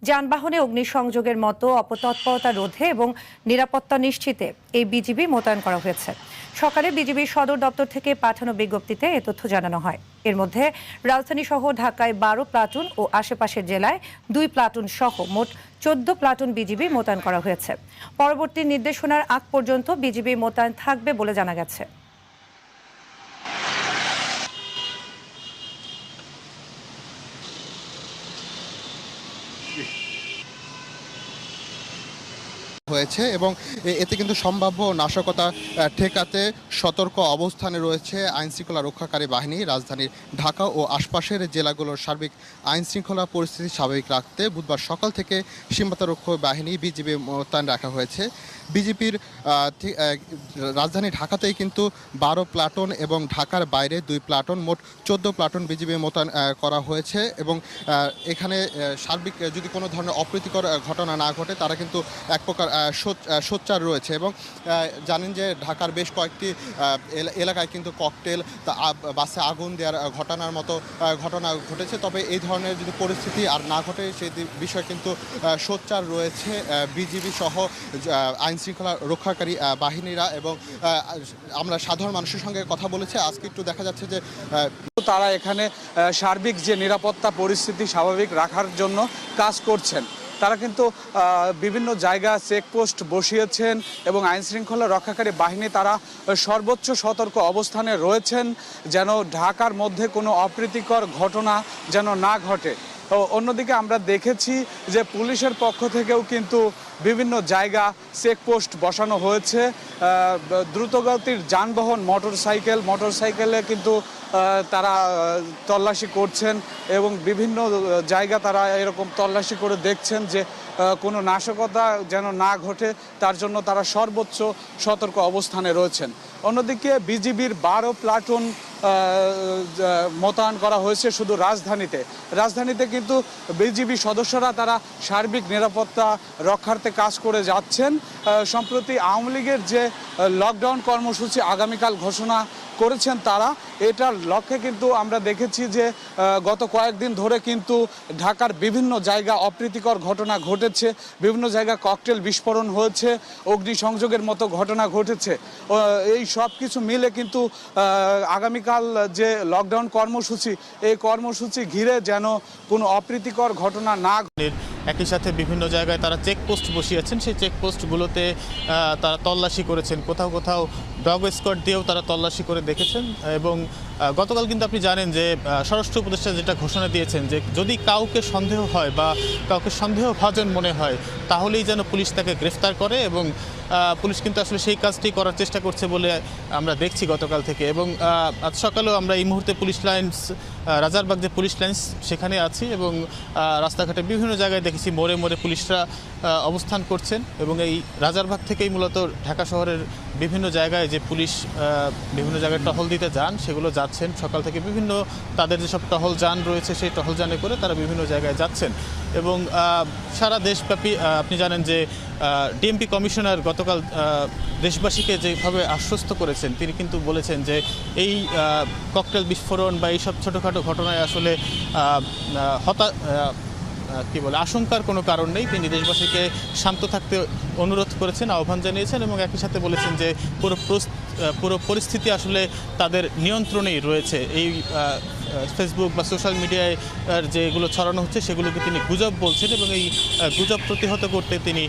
যানবাহনে অগ্নিসংযোগের মতো অপতৎপরতা রোধে এবং নিরাপত্তা নিশ্চিতে এই বিজিবি মোতায়েন করা হয়েছে। সকালে বিজিবির সদর দপ্তর থেকে পাঠানো বিজ্ঞপ্তিতে এ তথ্য জানানো হয়। এর মধ্যে রাজধানী সহ ঢাকায় 12 প্লাটুন ও আশেপাশের জেলায় 2 প্লাটুন সহ মোট 14 প্লাটুন বিজিবি মোতায়েন করা হয়েছে। পরবর্তী নির্দেশনার আগ পর্যন্ত বিজিবি মোতায়েন থাকবে বলে জানা গেছে। হয়েছে এবং এতে কিন্তু সম্ভাব্য নাশকতা ঠেকাতে সতর্ক অবস্থানে রয়েছে আইনশৃঙ্খলা রক্ষাকারী বাহিনী। রাজধানীর ঢাকা ও আশপাশের জেলাগুলোর সার্বিক আইনশৃঙ্খলা পরিস্থিতি স্বাভাবিক রাখতে বুধবার সকাল থেকে সীমান্তরক্ষী বাহিনী বিজিবি মোতায়েন রাখা হয়েছে। বিজিবির রাজধানী ঢাকাতেই কিন্তু 12 প্লাটুন এবং ঢাকার বাইরে 2 প্লাটুন, মোট 14 প্লাটুন বিজিবি মোতায়েন করা হয়েছে এবং এখানে সার্বিক যদি কোনো ধরনের অপ্রীতিকর ঘটনা না ঘটে তারা কিন্তু এক প্রকার সোচ্চার রয়েছে। এবং জানেন যে ঢাকার বেশ কয়েকটি এলাকায় কিন্তু ককটেল, বাসে আগুন দেওয়ার ঘটনার মতো ঘটনা ঘটেছে। তবে এই ধরনের যদি পরিস্থিতি আর না ঘটে সেই বিষয়ে কিন্তু সোচ্চার রয়েছে বিজিবি সহ আইনশৃঙ্খলা রক্ষাকারী বাহিনীরা। এবং আমরা সাধারণ মানুষের সঙ্গে কথা বলেছি। আজকে একটু দেখা যাচ্ছে যে তারা এখানে সার্বিক যে নিরাপত্তা পরিস্থিতি স্বাভাবিক রাখার জন্য কাজ করছেন। তারা কিন্তু বিভিন্ন জায়গায় চেকপোস্ট বসিয়েছেন এবং আইনশৃঙ্খলা রক্ষাকারী বাহিনী তারা সর্বোচ্চ সতর্ক অবস্থানে রয়েছেন যেন ঢাকার মধ্যে কোনো অপ্রীতিকর ঘটনা যেন না ঘটে। অন্যদিকে আমরা দেখেছি যে পুলিশের পক্ষ থেকেও কিন্তু বিভিন্ন জায়গা চেকপোস্ট বসানো হয়েছে। দ্রুতগতির যানবাহন মোটরসাইকেলে কিন্তু তারা তল্লাশি করছেন এবং বিভিন্ন জায়গা তারা এরকম তল্লাশি করে দেখছেন যে কোনো নাশকতা যেন না ঘটে তার জন্য তারা সর্বোচ্চ সতর্ক অবস্থানে রয়েছেন। অন্যদিকে বিজিবির 12 প্লাটুন মোতায়েন করা হয়েছে শুধু রাজধানীতে কিন্তু বিজিবি সদস্যরা তারা সার্বিক নিরাপত্তা রক্ষার্থে কাজ করে যাচ্ছেন। সম্প্রতি আওয়ামী লীগের যে লকডাউন কর্মসূচি আগামীকাল ঘোষণা করেছেন তারা, এটার লক্ষ্যে কিন্তু আমরা দেখেছি যে গত কয়েকদিন ধরে কিন্তু ঢাকার বিভিন্ন জায়গা অপ্রীতিকর ঘটনা ঘটেছে, বিভিন্ন জায়গায় ককটেল বিস্ফোরণ হয়েছে, অগ্নিসংযোগের মতো ঘটনা ঘটেছে। এই সব কিছু মিলে কিন্তু আগামীকাল যে লকডাউন কর্মসূচি, এই কর্মসূচি ঘিরে যেন কোনো অপ্রীতিকর ঘটনা না ঘটে। একই সাথে বিভিন্ন জায়গায় তারা চেকপোস্ট বসিয়েছেন, সেই চেকপোস্টগুলোতে তারা তল্লাশি করেছেন, কোথাও ডগ স্কোয়াড দিয়েও তারা তল্লাশি করে দেখেছেন। এবং গতকাল কিন্তু আপনি জানেন যে স্বরাষ্ট্র উপদেষ্টা যেটা ঘোষণা দিয়েছেন যে যদি কাউকে সন্দেহ হয় বা কাউকে সন্দেহভাজন মনে হয় তাহলেই যেন পুলিশ তাকে গ্রেফতার করে। এবং পুলিশ কিন্তু আসলে সেই কাজটি করার চেষ্টা করছে বলে আমরা দেখছি গতকাল থেকে। এবং আজ সকালেও আমরা এই মুহূর্তে পুলিশ লাইন্স, রাজারবাগ যে পুলিশ লাইন্স সেখানে আছি এবং রাস্তাঘাটে বিভিন্ন জায়গায় দেখেছি মোড়ে পুলিশরা অবস্থান করছেন। এবং এই রাজারবাগ থেকেই মূলত ঢাকা শহরের বিভিন্ন জায়গায় যে পুলিশ বিভিন্ন জায়গায় টহল দিতে যান সেগুলো যাচ্ছেন। সকাল থেকে বিভিন্ন তাদের যেসব টহল যান রয়েছে সেই টহল যানে করে তারা বিভিন্ন জায়গায় যাচ্ছেন। এবং সারা দেশব্যাপী আপনি জানেন যে ডিএমপি কমিশনার গতকাল দেশবাসীকে যেভাবে আশ্বস্ত করেছেন, তিনি কিন্তু বলেছেন যে এই ককটেল বিস্ফোরণ বা এইসব ছোটোখাটো ঘটনায় আসলে আশঙ্কার কোনো কারণ নেই। তিনি দেশবাসীকে শান্ত থাকতে অনুরোধ করেছেন, আহ্বান জানিয়েছেন এবং একই সাথে বলেছেন যে পুরো পরিস্থিতি আসলে তাদের নিয়ন্ত্রণেই রয়েছে। এই ফেসবুক বা সোশ্যাল মিডিয়ায় যেগুলো ছড়ানো হচ্ছে সেগুলোকে তিনি গুজব বলছেন এবং এই গুজব প্রতিহত করতে তিনি